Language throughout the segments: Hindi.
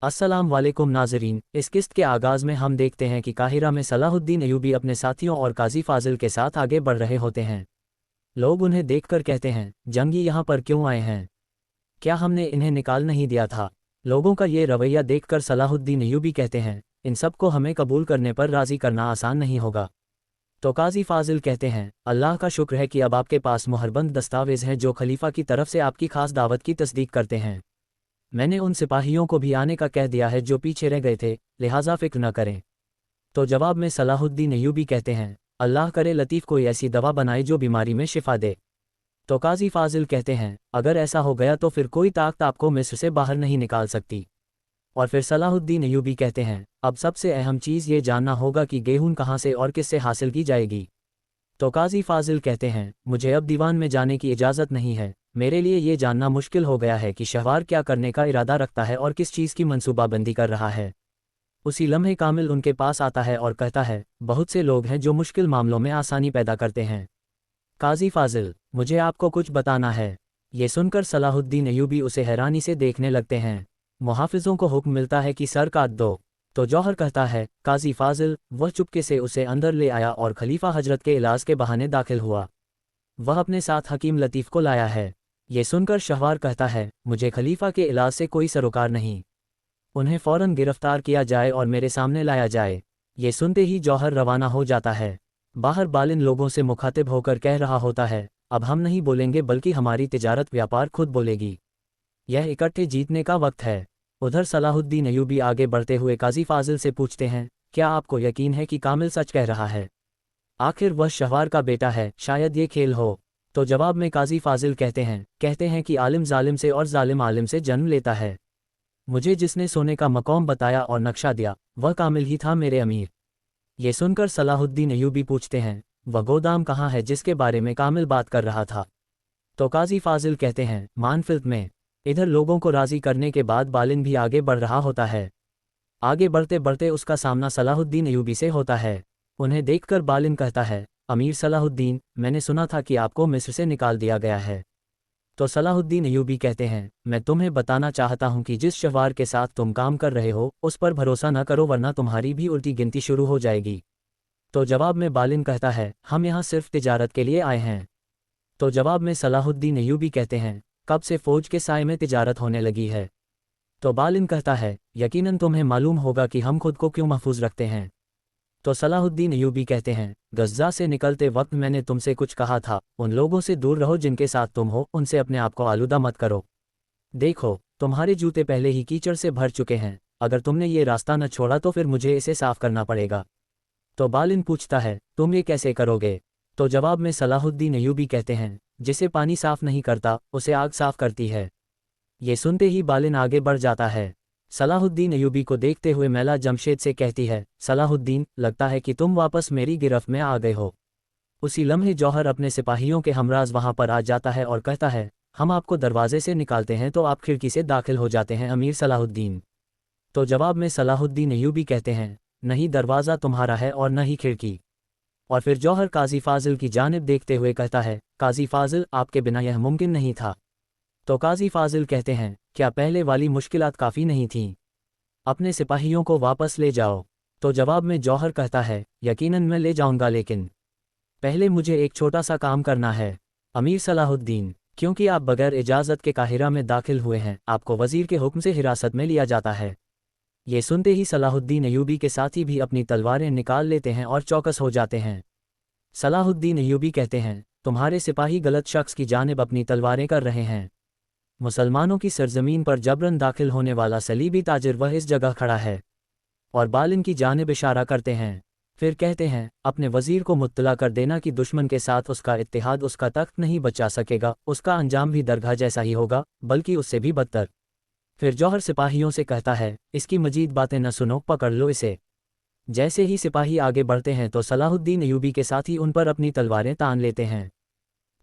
अस्सलाम वालेकुम नाज़रीन। इस किस्त के आगाज़ में हम देखते हैं कि काहिरा में सलाहुद्दीन अय्यूबी अपने साथियों और काजी फाजिल के साथ आगे बढ़ रहे होते हैं। लोग उन्हें देखकर कहते हैं, जंगी यहाँ पर क्यों आए हैं? क्या हमने इन्हें निकाल नहीं दिया था? लोगों का ये रवैया देखकर सलाहुद्दीन अय्यूबी कहते हैं, इन सब को हमें कबूल करने पर राज़ी करना आसान नहीं होगा। तो काजी फाजिल कहते हैं, अल्लाह का शुक्र है कि अब आपके पास मुहरबंद दस्तावेज़ हैं जो खलीफा की तरफ से आपकी खास दावत की तस्दीक करते हैं। मैंने उन सिपाहियों को भी आने का कह दिया है जो पीछे रह गए थे, लिहाजा फिक्र न करें। तो जवाब में सलाहुद्दीन अय्यूबी कहते हैं, अल्लाह करे लतीफ़ कोई ऐसी दवा बनाए जो बीमारी में शिफा दे। तो काजी फाजिल कहते हैं, अगर ऐसा हो गया तो फिर कोई ताकत आपको मिस्र से बाहर नहीं निकाल सकती। और फिर सलाहुद्दीन अय्यूबी कहते हैं, अब सबसे अहम चीज़ ये जानना होगा कि गेहूं कहाँ से और किससे हासिल की जाएगी। तो काजी फाजिल कहते हैं, मुझे अब दीवान में जाने की इजाज़त नहीं है। मेरे लिए ये जानना मुश्किल हो गया है कि शहवार क्या करने का इरादा रखता है और किस चीज़ की मंसूबाबंदी कर रहा है। उसी लम्हे कामिल उनके पास आता है और कहता है, बहुत से लोग हैं जो मुश्किल मामलों में आसानी पैदा करते हैं। काजी फाजिल, मुझे आपको कुछ बताना है। ये सुनकर सलाहुद्दीन अय्यूबी उसे हैरानी से देखने लगते हैं। मुहाफिजों को हुक्म मिलता है कि सर काट दो। तो जौहर कहता है, काजी फाजिल। वह चुपके से उसे अंदर ले आया और खलीफा हजरत के इलाज के बहाने दाखिल हुआ। वह अपने साथ हकीम लतीफ़ को लाया है। ये सुनकर शहवार कहता है, मुझे खलीफा के इलाज से कोई सरोकार नहीं। उन्हें फ़ौरन गिरफ्तार किया जाए और मेरे सामने लाया जाए। ये सुनते ही जौहर रवाना हो जाता है। बाहर बालिन लोगों से मुखातिब होकर कह रहा होता है, अब हम नहीं बोलेंगे बल्कि हमारी तिजारत व्यापार खुद बोलेगी। यह इकट्ठे जीतने का वक्त है। उधर सलाहुद्दीन अय्यूबी आगे बढ़ते हुए काजी फाजिल से पूछते हैं, क्या आपको यकीन है कि कामिल सच कह रहा है? आखिर वह शहवार का बेटा है, शायद ये खेल हो। तो जवाब में काजी फाजिल कहते हैं कि आलिम जालिम से और जालिम आलिम से जन्म लेता है। मुझे जिसने सोने का मकाम बताया और नक्शा दिया, वह कामिल ही था मेरे अमीर। ये सुनकर सलाहुद्दीन अय्यूबी पूछते हैं, वह गोदाम कहाँ है जिसके बारे में कामिल बात कर रहा था? तो काजी फाजिल कहते हैं, मानफिल्द में। इधर लोगों को राज़ी करने के बाद बालिन भी आगे बढ़ रहा होता है। आगे बढ़ते बढ़ते उसका सामना सलाहुद्दीन अय्यूबी से होता है। उन्हें देखकर बालिन कहता है, अमीर सलाहुद्दीन, मैंने सुना था कि आपको मिस्र से निकाल दिया गया है। तो सलाहुद्दीन अय्यूबी कहते हैं, मैं तुम्हें बताना चाहता हूं कि जिस शहवार के साथ तुम काम कर रहे हो उस पर भरोसा न करो वरना तुम्हारी भी उल्टी गिनती शुरू हो जाएगी। तो जवाब में बालिन कहता है, हम यहाँ सिर्फ तिजारत के लिए आए हैं। तो जवाब में सलाहुद्दीन अय्यूबी कहते हैं, कब से फ़ौज के साए में तिजारत होने लगी है? तो बालिन कहता है, यकीनन तुम्हें मालूम होगा कि हम खुद को क्यों महफूज रखते हैं। तो सलाहुद्दीन अय्यूबी कहते हैं, गज़्ज़ा से निकलते वक्त मैंने तुमसे कुछ कहा था, उन लोगों से दूर रहो जिनके साथ तुम हो, उनसे अपने आप को आलूदा मत करो। देखो, तुम्हारे जूते पहले ही कीचड़ से भर चुके हैं, अगर तुमने ये रास्ता न छोड़ा तो फिर मुझे इसे साफ करना पड़ेगा। तो बालिन पूछता है, तुम ये कैसे करोगे? तो जवाब में सलाहुद्दीन अय्यूबी कहते हैं, जिसे पानी साफ नहीं करता उसे आग साफ करती है। ये सुनते ही बालिन आगे बढ़ जाता है। सलाहुद्दीन अय्यूबी को देखते हुए मैला जमशेद से कहती है, सलाहुद्दीन, लगता है कि तुम वापस मेरी गिरफ्त में आ गए हो। उसी लम्हे जौहर अपने सिपाहियों के हमराज वहां पर आ जाता है और कहता है, हम आपको दरवाजे से निकालते हैं तो आप खिड़की से दाखिल हो जाते हैं अमीर सलाहुद्दीन। तो जवाब में सलाहुद्दीन अय्यूबी कहते हैं, नहीं दरवाज़ा तुम्हारा है और न ही खिड़की। और फिर जौहर काजी फाजिल की जानिब देखते हुए कहता है, काजी फाजिल, आपके बिना यह मुमकिन नहीं था। तो काजी फाजिल कहते हैं, क्या पहले वाली मुश्किलात काफ़ी नहीं थीं? अपने सिपाहियों को वापस ले जाओ। तो जवाब में जौहर कहता है, यकीनन मैं ले जाऊंगा, लेकिन पहले मुझे एक छोटा सा काम करना है। अमीर सलाहुद्दीन, क्योंकि आप बगैर इजाज़त के काहिरा में दाखिल हुए हैं, आपको वज़ीर के हुक्म से हिरासत में लिया जाता है। ये सुनते ही सलाहुद्दीन अय्यूबी के साथी भी अपनी तलवारें निकाल लेते हैं और चौकस हो जाते हैं। सलाहुद्दीन अय्यूबी कहते हैं, तुम्हारे सिपाही गलत शख्स की जानिब अपनी तलवारें कर रहे हैं। मुसलमानों की सरजमीन पर जबरन दाखिल होने वाला सलीबी ताजिर वह इस जगह खड़ा है। और बालिन की जानिब इशारा करते हैं। फिर कहते हैं, अपने वज़ीर को मुत्तला कर देना कि दुश्मन के साथ उसका इत्तेहाद उसका तख्त नहीं बचा सकेगा, उसका अंजाम भी दरगाह जैसा ही होगा, बल्कि उससे भी बदतर। फिर जौहर सिपाहियों से कहता है, इसकी मजीद बातें न सुनो, पकड़ लो इसे। जैसे ही सिपाही आगे बढ़ते हैं तो सलाहुद्दीन अय्यूबी के साथ ही उन पर अपनी तलवारें तान लेते हैं।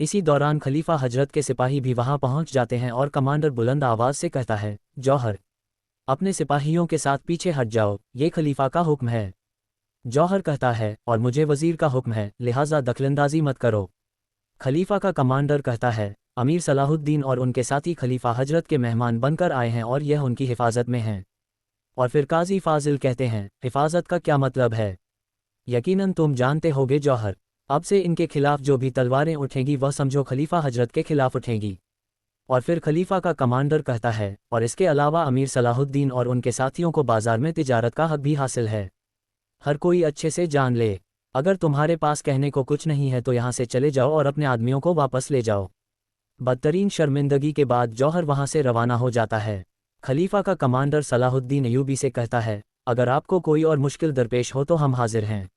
इसी दौरान खलीफा हजरत के सिपाही भी वहां पहुंच जाते हैं और कमांडर बुलंद आवाज़ से कहता है, जौहर, अपने सिपाहियों के साथ पीछे हट जाओ, ये खलीफा का हुक्म है। जौहर कहता है, और मुझे वज़ीर का हुक्म है, लिहाजा दखलंदाजी मत करो। खलीफा का कमांडर कहता है, अमीर सलाहुद्दीन और उनके साथी खलीफा हजरत के मेहमान बनकर आए हैं और यह उनकी हिफाजत में हैं। और फिर काजी फाजिल कहते हैं, हिफाजत का क्या मतलब है? यकीनन तुम जानते होगे जौहर, अब से इनके खिलाफ जो भी तलवारें उठेंगी वह समझो खलीफा हजरत के खिलाफ उठेंगी। और फिर खलीफा का कमांडर कहता है, और इसके अलावा अमीर सलाहुद्दीन और उनके साथियों को बाजार में तिजारत का हक भी हासिल है। हर कोई अच्छे से जान ले, अगर तुम्हारे पास कहने को कुछ नहीं है तो यहाँ से चले जाओ और अपने आदमियों को वापस ले जाओ। बदतरीन शर्मिंदगी के बाद जौहर वहाँ से रवाना हो जाता है। खलीफा का कमांडर सलाहुद्दीन अयूबी से कहता है, अगर आपको कोई और मुश्किल दरपेश हो तो हम हाजिर हैं।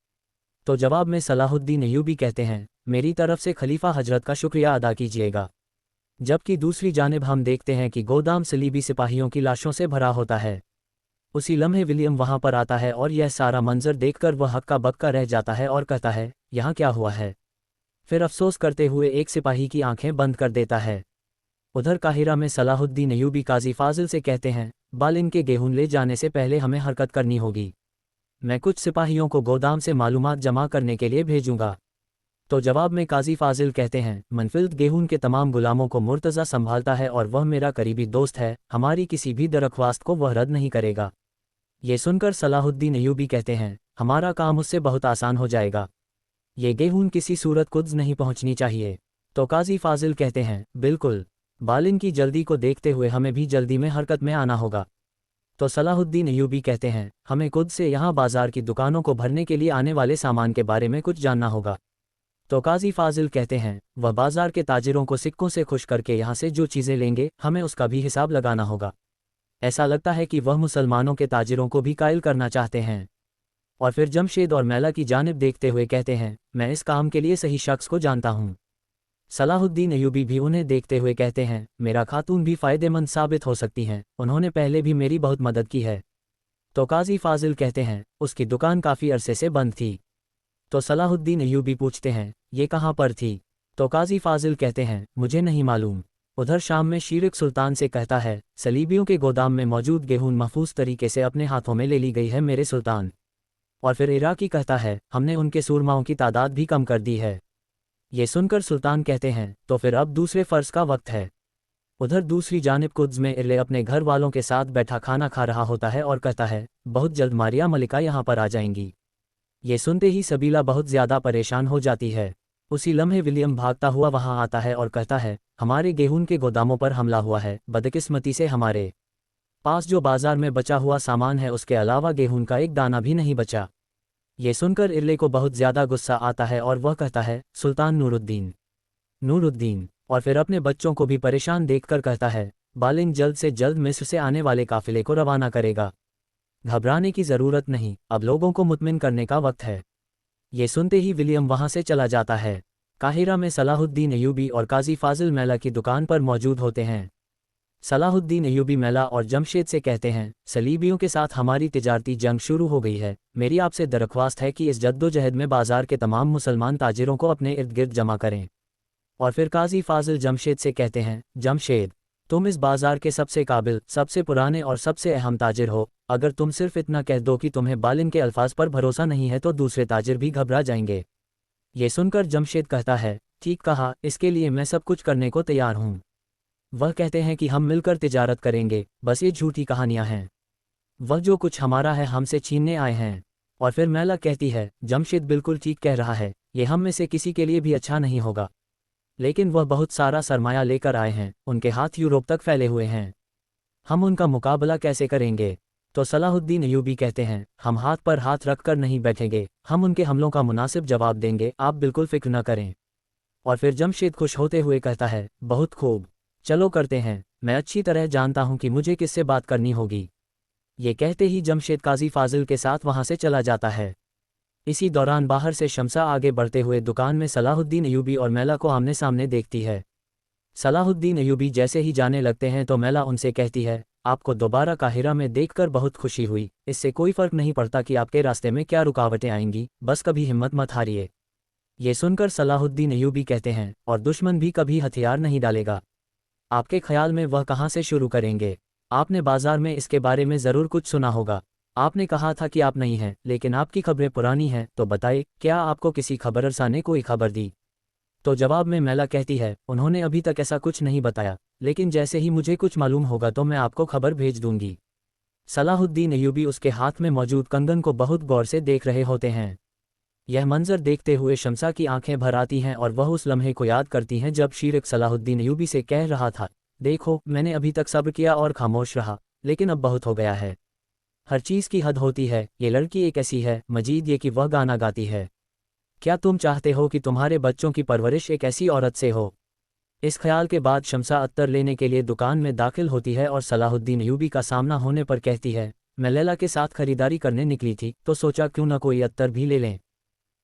तो जवाब में सलाहुद्दीन अयूबी कहते हैं, मेरी तरफ से खलीफा हजरत का शुक्रिया अदा कीजिएगा। जबकि दूसरी जानिब हम देखते हैं कि गोदाम सलीबी सिपाहियों की लाशों से भरा होता है। उसी लम्हे विलियम वहां पर आता है और यह सारा मंजर देखकर वह हक्का बक्का रह जाता है और कहता है, यहाँ क्या हुआ है? फिर अफसोस करते हुए एक सिपाही की आंखें बंद कर देता है। उधर काहिरा में सलाहुद्दीन अयूबी काजी फाजिल से कहते हैं, बालिन के गेहूं ले जाने से पहले हमें हरकत करनी होगी। मैं कुछ सिपाहियों को गोदाम से मालूमात जमा करने के लिए भेजूंगा। तो जवाब में काजी फाजिल कहते हैं, मनफिल्द गेहूं के तमाम गुलामों को मुर्तज़ा संभालता है और वह मेरा करीबी दोस्त है, हमारी किसी भी दरख्वास्त को वह रद्द नहीं करेगा। ये सुनकर सलाहुद्दीन अयूबी कहते हैं, हमारा काम उससे बहुत आसान हो जाएगा। ये गेहूं किसी सूरत कुद्स नहीं पहुंचनी चाहिए। तो काजी फाजिल कहते हैं, बिल्कुल, बालिन की जल्दी को देखते हुए हमें भी जल्दी में हरकत में आना होगा। तो सलाहुद्दीन अयूबी कहते हैं, हमें कुद्स से यहाँ बाजार की दुकानों को भरने के लिए आने वाले सामान के बारे में कुछ जानना होगा। तो काजी फाजिल कहते हैं, वह बाजार के ताजिरों को सिक्कों से खुश करके यहाँ से जो चीज़ें लेंगे हमें उसका भी हिसाब लगाना होगा। ऐसा लगता है कि वह मुसलमानों के ताजिरों को भी कायल करना चाहते हैं। और फिर जमशेद और मैला की जानिब देखते हुए कहते हैं, मैं इस काम के लिए सही शख्स को जानता हूँ। सलाहुद्दीन अयूबी भी उन्हें देखते हुए कहते हैं, मेरा खातून भी फ़ायदेमंद साबित हो सकती हैं, उन्होंने पहले भी मेरी बहुत मदद की है। तो काजी फाजिल कहते हैं, उसकी दुकान काफ़ी अरसे से बंद थी। तो सलाहुद्दीन अयूबी पूछते हैं, ये कहाँ पर थी? तो काजी फाजिल कहते हैं, मुझे नहीं मालूम। उधर शाम में शीरिक सुल्तान से कहता है, सलीबियों के गोदाम में मौजूद गेहूं महफूज तरीके से अपने हाथों में ले ली गई है मेरे सुल्तान। और फिर इराकी कहता है, हमने उनके सूरमाओं की तादाद भी कम कर दी है। ये सुनकर सुल्तान कहते हैं, तो फिर अब दूसरे फ़र्ज़ का वक्त है। उधर दूसरी जानिब कुद्स में इरले अपने घर वालों के साथ बैठा खाना खा रहा होता है और कहता है, बहुत जल्द मारिया मलिका यहाँ पर आ जाएंगी। ये सुनते ही सबीला बहुत ज़्यादा परेशान हो जाती है। उसी लम्हे विलियम भागता हुआ वहां आता है और कहता है, हमारे गेहूं के गोदामों पर हमला हुआ है, बदकिस्मती से हमारे पास जो बाजार में बचा हुआ सामान है उसके अलावा गेहूं का एक दाना भी नहीं बचा। ये सुनकर इरले को बहुत ज़्यादा गुस्सा आता है और वह कहता है, सुल्तान नूरुद्दीन। और फिर अपने बच्चों को भी परेशान देखकर कहता है, बालिन जल्द से जल्द मिस्र से आने वाले काफिले को रवाना करेगा। घबराने की ज़रूरत नहीं, अब लोगों को मुतमिन करने का वक्त है। ये सुनते ही विलियम वहां से चला जाता है। काहिरा में सलाहुद्दीन अयूबी और काजी फाजिल मैला की दुकान पर मौजूद होते हैं। सलाहुद्दीन अयूबी मैला और जमशेद से कहते हैं, सलीबियों के साथ हमारी तिजारती जंग शुरू हो गई है। मेरी आपसे दरख्वास्त है कि इस जद्दोजहद में बाजार के तमाम मुसलमान ताजिरों को अपने इर्द गिर्द जमा करें। और फिर काजी फाजिल जमशेद से कहते हैं, जमशेद, तुम इस बाजार के सबसे काबिल, सबसे पुराने और सबसे अहम ताजिर हो। अगर तुम सिर्फ इतना कह दो कि तुम्हें बालिन के अल्फाज पर भरोसा नहीं है तो दूसरे ताजिर भी घबरा जाएंगे। ये सुनकर जमशेद कहता है, ठीक कहा, इसके लिए मैं सब कुछ करने को तैयार हूँ। वह कहते हैं कि हम मिलकर तिजारत करेंगे, बस ये झूठी कहानियाँ हैं। वह जो कुछ हमारा है हमसे छीनने आए हैं। और फिर मैला कहती है, जमशेद बिल्कुल ठीक कह रहा है, ये हम में से किसी के लिए भी अच्छा नहीं होगा। लेकिन वह बहुत सारा सरमाया लेकर आए हैं, उनके हाथ यूरोप तक फैले हुए हैं, हम उनका मुकाबला कैसे करेंगे? तो सलाहुद्दीन अयूबी कहते हैं, हम हाथ पर हाथ रखकर नहीं बैठेंगे, हम उनके हमलों का मुनासिब जवाब देंगे, आप बिल्कुल फिक्र न करें। और फिर जमशेद खुश होते हुए कहता है, बहुत खूब, चलो करते हैं, मैं अच्छी तरह जानता हूं कि मुझे किससे बात करनी होगी। ये कहते ही जमशेद काजी फाजिल के साथ वहां से चला जाता है। इसी दौरान बाहर से शमसा आगे बढ़ते हुए दुकान में सलाहुद्दीन अयूबी और मैला को आमने सामने देखती है। सलाहुद्दीन अयूबी जैसे ही जाने लगते हैं तो मैला उनसे कहती है, आपको दोबारा काहिरा में देखकर बहुत खुशी हुई, इससे कोई फ़र्क नहीं पड़ता कि आपके रास्ते में क्या रुकावटें आएंगी, बस कभी हिम्मत मत हारिए। ये सुनकर सलाहुद्दीन अयूबी कहते हैं, और दुश्मन भी कभी हथियार नहीं डालेगा। आपके ख्याल में वह कहाँ से शुरू करेंगे? आपने बाजार में इसके बारे में ज़रूर कुछ सुना होगा। आपने कहा था कि आप नहीं हैं, लेकिन आपकी खबरें पुरानी हैं, तो बताइए, क्या आपको किसी खबररसा ने कोई खबर दी? तो जवाब में मैला कहती है, उन्होंने अभी तक ऐसा कुछ नहीं बताया, लेकिन जैसे ही मुझे कुछ मालूम होगा तो मैं आपको खबर भेज दूंगी। सलाहुद्दीन अय्यूबी उसके हाथ में मौजूद कंगन को बहुत गौर से देख रहे होते हैं। यह मंजर देखते हुए शम्सा की आंखें भर आती हैं और वह उस लम्हे को याद करती हैं जब शीर्क सलाहुद्दीन अय्यूबी से कह रहा था, देखो मैंने अभी तक सब्र किया और खामोश रहा, लेकिन अब बहुत हो गया है। हर चीज़ की हद होती है। ये लड़की एक ऐसी है मजीद ये कि वह गाना गाती है। क्या तुम चाहते हो कि तुम्हारे बच्चों की परवरिश एक ऐसी औरत से हो? इस ख्याल के बाद शम्सा अत्तर लेने के लिए दुकान में दाखिल होती है और सलाहुद्दीन अय्यूबी का सामना होने पर कहती है, मैं लैला के साथ खरीदारी करने निकली थी तो सोचा क्यों न कोई अत्तर भी ले लें।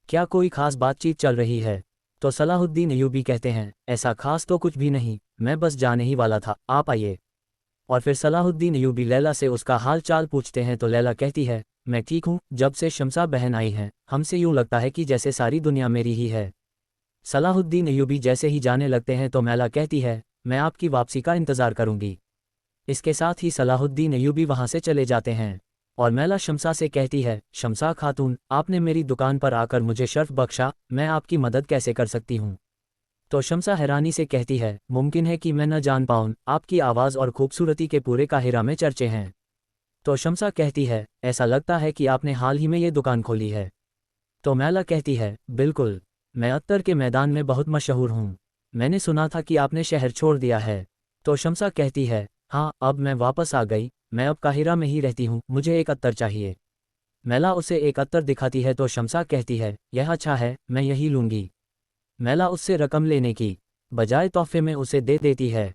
क्या कोई खास बातचीत चल रही है? तो सलाहुद्दीन अय्यूबी कहते हैं, ऐसा खास तो कुछ भी नहीं, मैं बस जाने ही वाला था, आप आइए। और फिर सलाहुद्दीन अय्यूबी लैला से उसका हाल चाल पूछते हैं तो लैला कहती है, मैं ठीक हूँ, जब से शम्सा बहन आई हैं हमसे यूँ लगता है कि जैसे सारी दुनिया मेरी ही है। सलाहुद्दीन अय्यूबी जैसे ही जाने लगते हैं तो मैला कहती है, मैं आपकी वापसी का इंतज़ार करूंगी। इसके साथ ही सलाहुद्दीन अय्यूबी वहां से चले जाते हैं और मैला शम्सा से कहती है, शम्सा खातून, आपने मेरी दुकान पर आकर मुझे शर्फ बख्शा, मैं आपकी मदद कैसे कर सकती हूँ? तो शम्सा हैरानी से कहती है, मुमकिन है कि मैं न जान पाऊँ, आपकी आवाज़ और खूबसूरती के पूरे काहिरा में चर्चे हैं। तो शम्सा कहती है, ऐसा लगता है कि आपने हाल ही में ये दुकान खोली है। तो मैला कहती है, बिल्कुल, मैं अत्तर के मैदान में बहुत मशहूर हूँ। मैंने सुना था कि आपने शहर छोड़ दिया है। तो शम्सा कहती है, हाँ अब मैं वापस आ गई, मैं अब काहिरा में ही रहती हूँ, मुझे एक अत्तर चाहिए। मैला उसे एक अत्तर दिखाती है तो शम्सा कहती है, यह अच्छा है, मैं यही लूँगी। मैला उससे रकम लेने की बजाय तोहफे में उसे दे देती है।